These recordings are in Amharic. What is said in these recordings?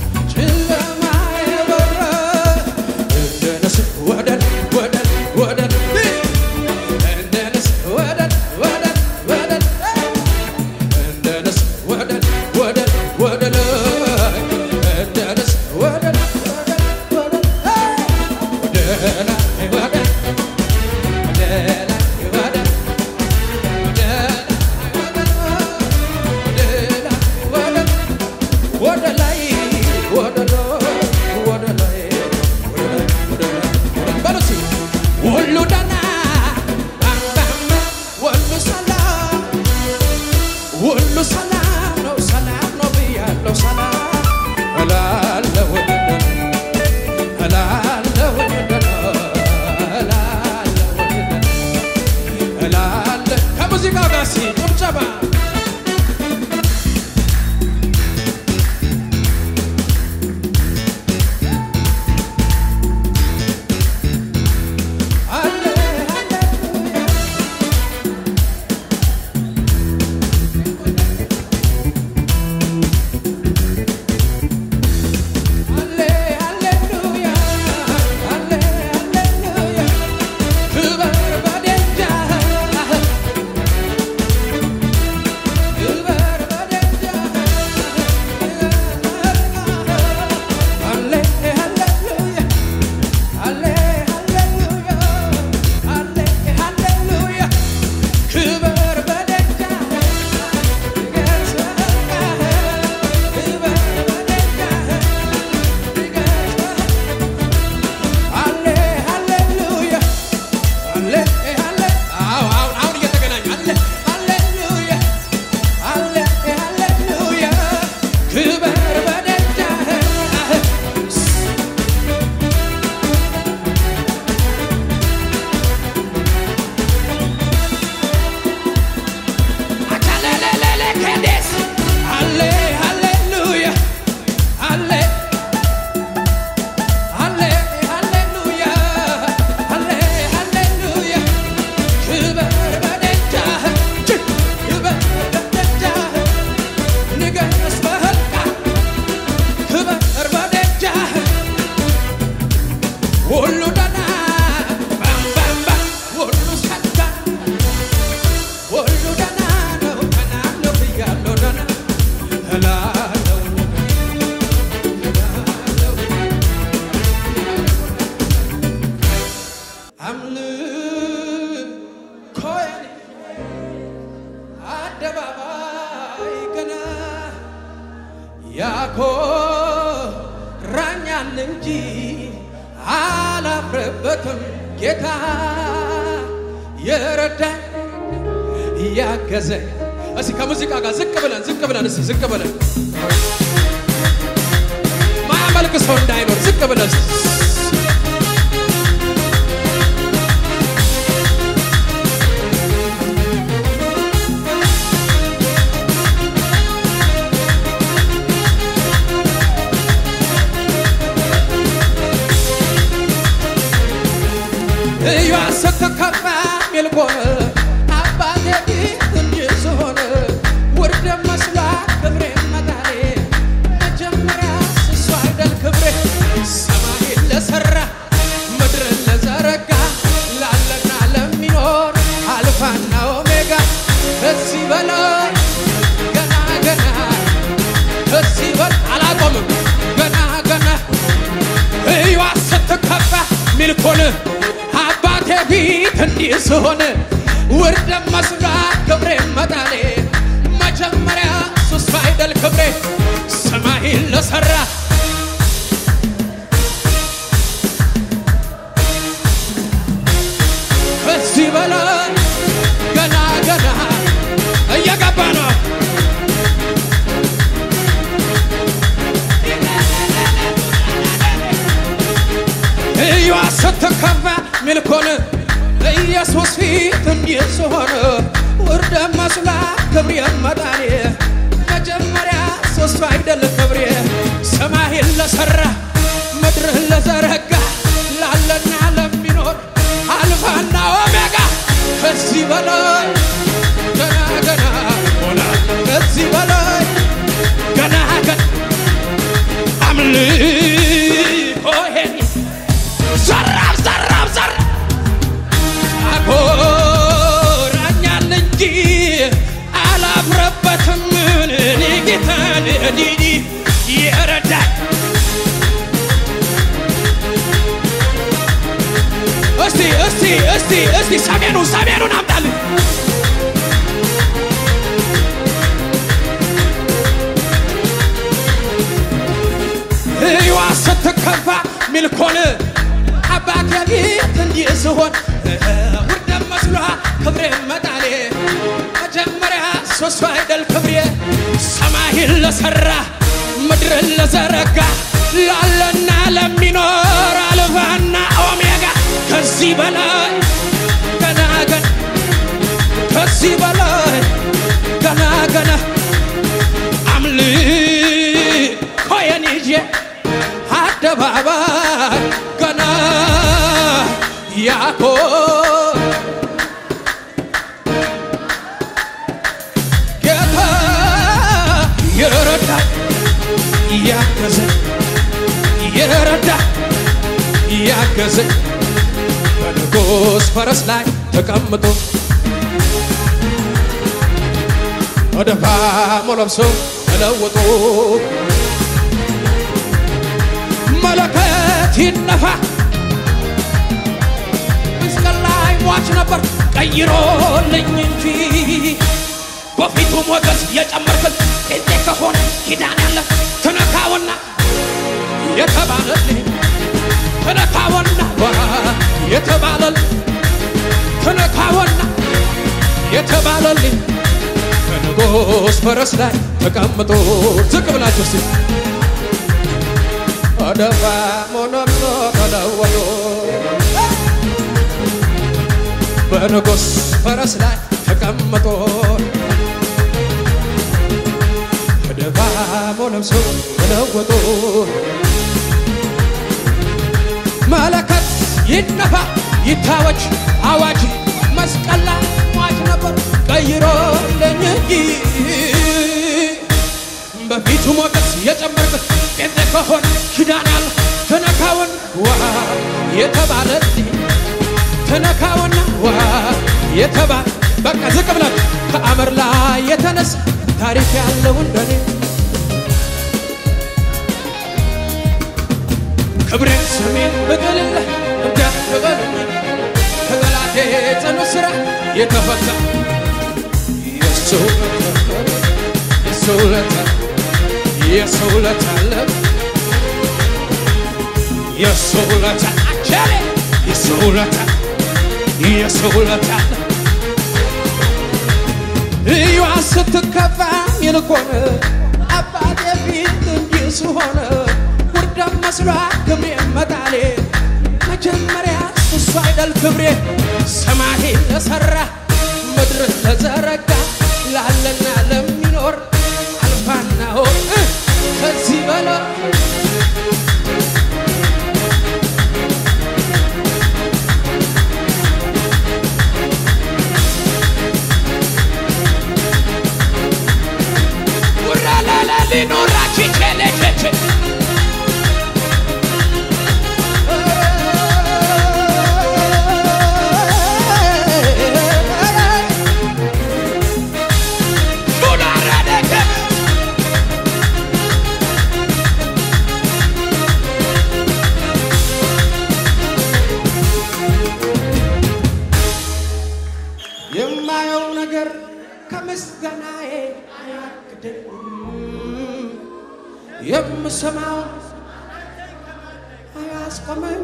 Chilla my ያኮራኛል እንጂ አላፍርበትም ጌታ የረዳኝ ያገዘኝ እስኪ ከሙዚቃ ጋር ዝቅ ብለን እስኪ ዝቅ ብለን ማመልክ ሰው እንዳይኖር ዝቅ ብለን ስትከፋ ሚልኮን አባቴ እንዲስሆን ውርድ መስላ ክብሬ መጣሌ መጀመሪያ እሱ አይደል ክብሬ ሰማይን ለሰራ ምድርን ለዘረጋ ላለና ለሚኖር አልፋና ኦሜጋ ከዚህ በላይ ገና ከዚህ በላይ አላቆምም ገና ስትከፋ ሚልኮን ፊት እንዲስሆን ውርድ መስላ ክብሬ መጣሌ መጀመሪያ እሱ አይደል ክብሬ ሰማይን ለሰራ ከዚህ በላይ ገና እየገባ ነው ስትከፋ ሚልኮን ኢየሱስ ፊት እንዲስሆን ውርድ መስላ ክብሬ መጣሌ መጀመሪያ እሱ አይደል ክብሬ ሰማይን ለሰራ ምድርን ለዘረጋ ላለና ለሚኖር አልፋና ኦሜጋ ከዚህ በላይ ገና ከዚህ በላይ ገና አምልኮሄን ዘራፍ አኮራኛል እንጂ አላፍርበትም እኔ ጌታን የረዳኝ እስቲ ሰሜኑን አምጣልኝ ስትከፋ ሚልኮን አባቴ ፊት እንዲስሆን ውርድ መስላ ክብሬ መጣሌ መጀመሪያ እሱ አይደል ክብሬ ሰማይን ለሰራ ምድርን ለዘረጋ ላለና ለሚኖር አልፋና ኦሜጋ ከዚህ በላይ ገና ከዚህ በላይ ገና አምልኮዬን ይዤ አደባባይ ገና ጌታ የረዳኝ ያገዘኝ በንጉሥ ፈረስ ላይ ተቀምጦ ወደፋሙ ለብሶ ተለውጦ መለከት ይነፋ መስቀል ላይ ሟች ነበር ቀይሮልኝ እንጂ በፊቱ ሞገስ የጨመርክል እንዴ ከሆነ ኪዳን ያለ ተነካውና የተባለልኝ ተነካውና የተባለልኝ በንጉሥ ፈረስ ላይ ተቀምጦ ዝቅ ብላችሁ እስቲ ወደፋሙ ለብሶ ተለውጦ በንጉሥ ፈረስ ላይ ተቀምጦ ወደፋሙ ለብሶ ተለውጦ መለከት ይነፋ ይታወጅ አዋጅ መስቀል ላይ ሟች ነበር ቀይሮልኝ እንጂ በፊቱ ሞገስ የጨመርክት እንዴ ከሆነ ኪዳን ያለ ተነካውን የተባለልኝ ተነካውና የተባለ በቃ ዝቅ ብለን ከአመር ላይ የተነሳ ታሪክ ያለው እንደኔ ክብሬን ስሜን በገለለ እንዳትበለኝ ከጠላቴ ጽኑ ስራ የተፈታ የሱ ለታ የሰው ለታለ የሰው ለታለ አቻለ የሰው ለታለ የሰው ለታለ እዩ ስትከፋ ይልቆነ አባቴ ፊት እንዲስ ሆነ ወርደም መስሏ ክብሬ መጣሌ መጀመሪያ እሱ አይደል ክብሬ ሰማይ ለሰራ ምድር ለዘረጋ ላለና ለሚኖር አልፋና ከዚህ በላይ Linorachi chelecheche የማየው ነገር ከምስጋናዬ አያክደኝ የምሰማው አያስቆመኝ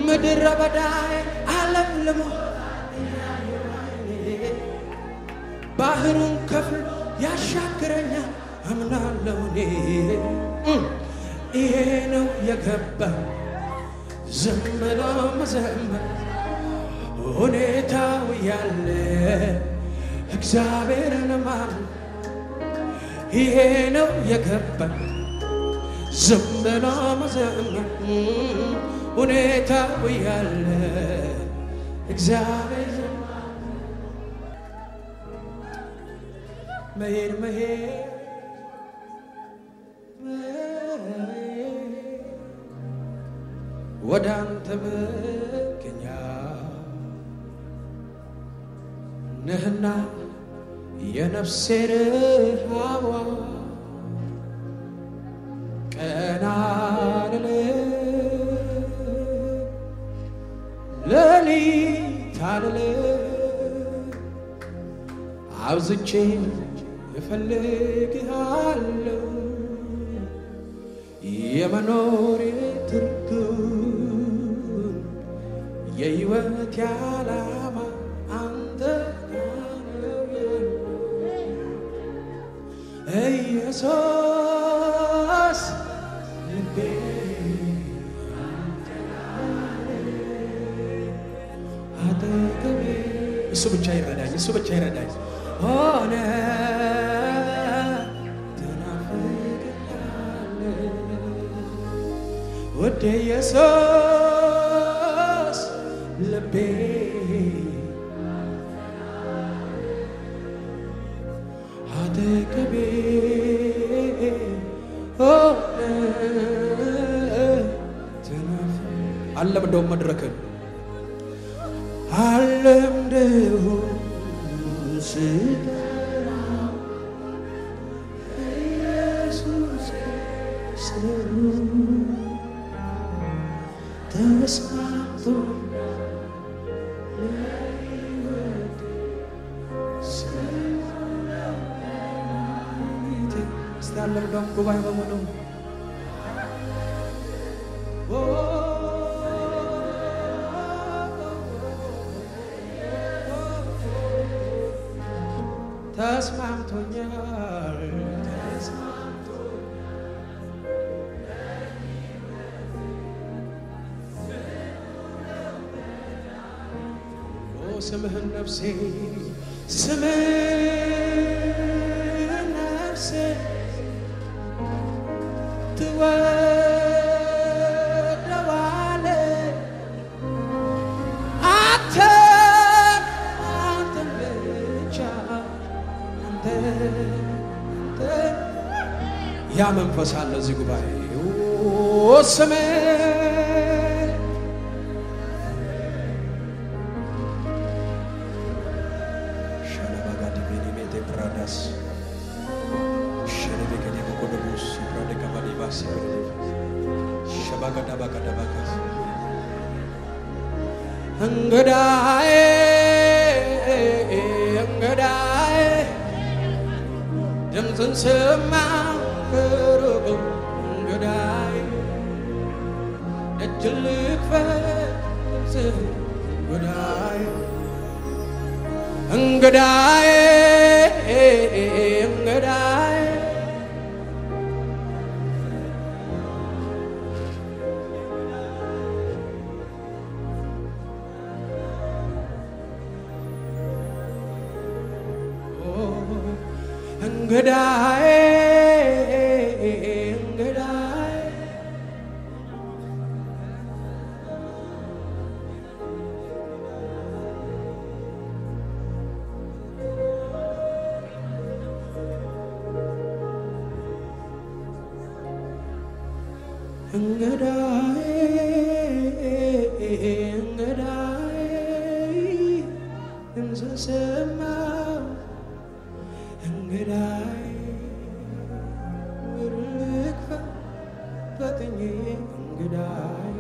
ምድረ በዳዬ ዓለም ለሞ ባህሩን ከፍሎ ያሻግረኛል አምናለሁ እኔ ይሄ ነው የገባኝ ዝም ብሎ መዘመር ሁኔታው ያለ እግዚአብሔርን ማመን ይሄ ነው የገባኝ ዝም ብሎ መዘመር ሁኔታው ያለ እግዚአብሔርን መሄድ ወደ አንተ መገኛ ነህና የነፍሴ ረሃቧ ቀና ሌሊት አልልም አብዝቼ እፈልግሃለሁ የመኖሬ ትርጉም የሕይወቴ ዓላማ አንተ ኢየሱስ ልቤ አጠገቤ እሱ ብቻ ይረዳኝ ሆነ ወደ ኢየሱስ ልቤ አጠገቤ አለምደው መድረክን አለምደው ስጠራው ኢየሱስ ተስፋቶ አለምደው ጉባኤ በሙሉ ተስማምቶኛል ስምህን ነፍሴ ትወደዋለህ አንተን ብቻ አንተ ያ መንፈስ አለ እዚህ ጉባኤ ስምህን ሸለባጋዲቤኔሜቴፕራዳስ ሸለቤከዴበኮደቡስ ብራደከባዲባስ ሸባጋዳባጋዳባጋስ እንግዳዬ ድምፅን ሰማሁ ከሩቅ እንግዳዬ ደጅ ልክፈት እንግዳዬ እንግዳዬ እንግዳዬ እንግዳዬ እንግዳዬ እንግዳዬ እንግዳዬ እንሰማው እንግዳዬ ወርልክፈ ፈጥኜ እንግዳዬ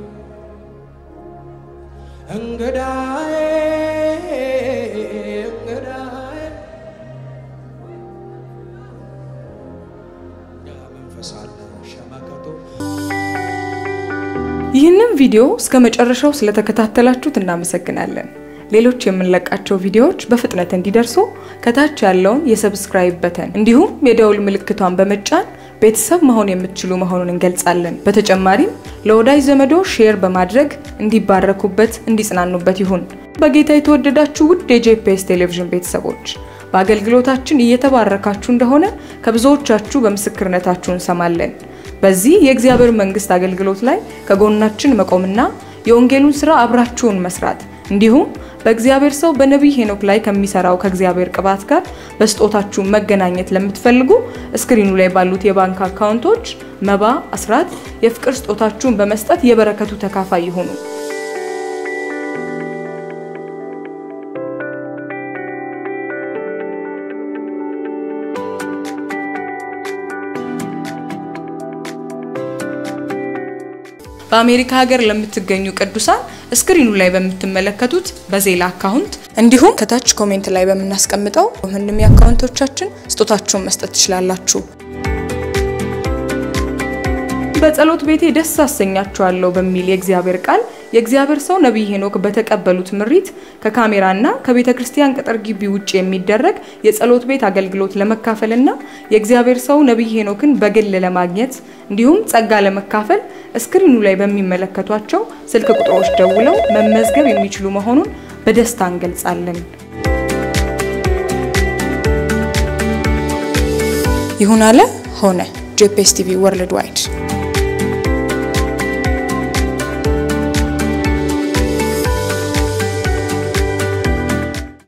እንግዳዬ እንግዳዬ ያ መንፈስ አለ ሸማቀቶ ይህንን ቪዲዮ እስከ መጨረሻው ስለተከታተላችሁት እናመሰግናለን። ሌሎች የምንለቃቸው ቪዲዮዎች በፍጥነት እንዲደርሱ ከታች ያለውን የሰብስክራይብ በተን እንዲሁም የደውል ምልክቷን በመጫን ቤተሰብ መሆን የምትችሉ መሆኑን እንገልጻለን። በተጨማሪም ለወዳጅ ዘመዶ ሼር በማድረግ እንዲባረኩበት እንዲጽናኑበት ይሁን። በጌታ የተወደዳችሁ ውድ የጄፒኤስ ቴሌቪዥን ቤተሰቦች በአገልግሎታችን እየተባረካችሁ እንደሆነ ከብዙዎቻችሁ በምስክርነታችሁ እንሰማለን። በዚህ የእግዚአብሔር መንግስት አገልግሎት ላይ ከጎናችን መቆምና የወንጌሉን ሥራ አብራችሁን መስራት እንዲሁም በእግዚአብሔር ሰው በነብይ ሄኖክ ላይ ከሚሰራው ከእግዚአብሔር ቅባት ጋር በስጦታችሁ መገናኘት ለምትፈልጉ ስክሪኑ ላይ ባሉት የባንክ አካውንቶች መባ፣ አስራት፣ የፍቅር ስጦታችሁን በመስጠት የበረከቱ ተካፋይ ይሁኑ። በአሜሪካ ሀገር ለምትገኙ ቅዱሳን ስክሪኑ ላይ በምትመለከቱት በዜላ አካውንት እንዲሁም ከታች ኮሜንት ላይ በመናስቀምጠው ምንም የአካውንቶቻችን ስጦታችሁን መስጠት ትችላላችሁ። በጸሎት ቤቴ ደስ አሰኛችኋለሁ በሚል የእግዚአብሔር ቃል የእግዚአብሔር ሰው ነብይ ሄኖክ በተቀበሉት ምሪት ከካሜራና ከቤተ ክርስቲያን ቅጥር ግቢ ውጪ የሚደረግ የጸሎት ቤት አገልግሎት ለመካፈልና የእግዚአብሔር ሰው ነብይ ሄኖክን በግል ለማግኘት እንዲሁም ጸጋ ለመካፈል ስክሪኑ ላይ በሚመለከቷቸው ስልክ ቁጥሮች ደውለው መመዝገብ የሚችሉ መሆኑን በደስታ እንገልጻለን። ይሁን አለ ሆነ። ጄፒኤስ ቲቪ ወርልድ ዋይድ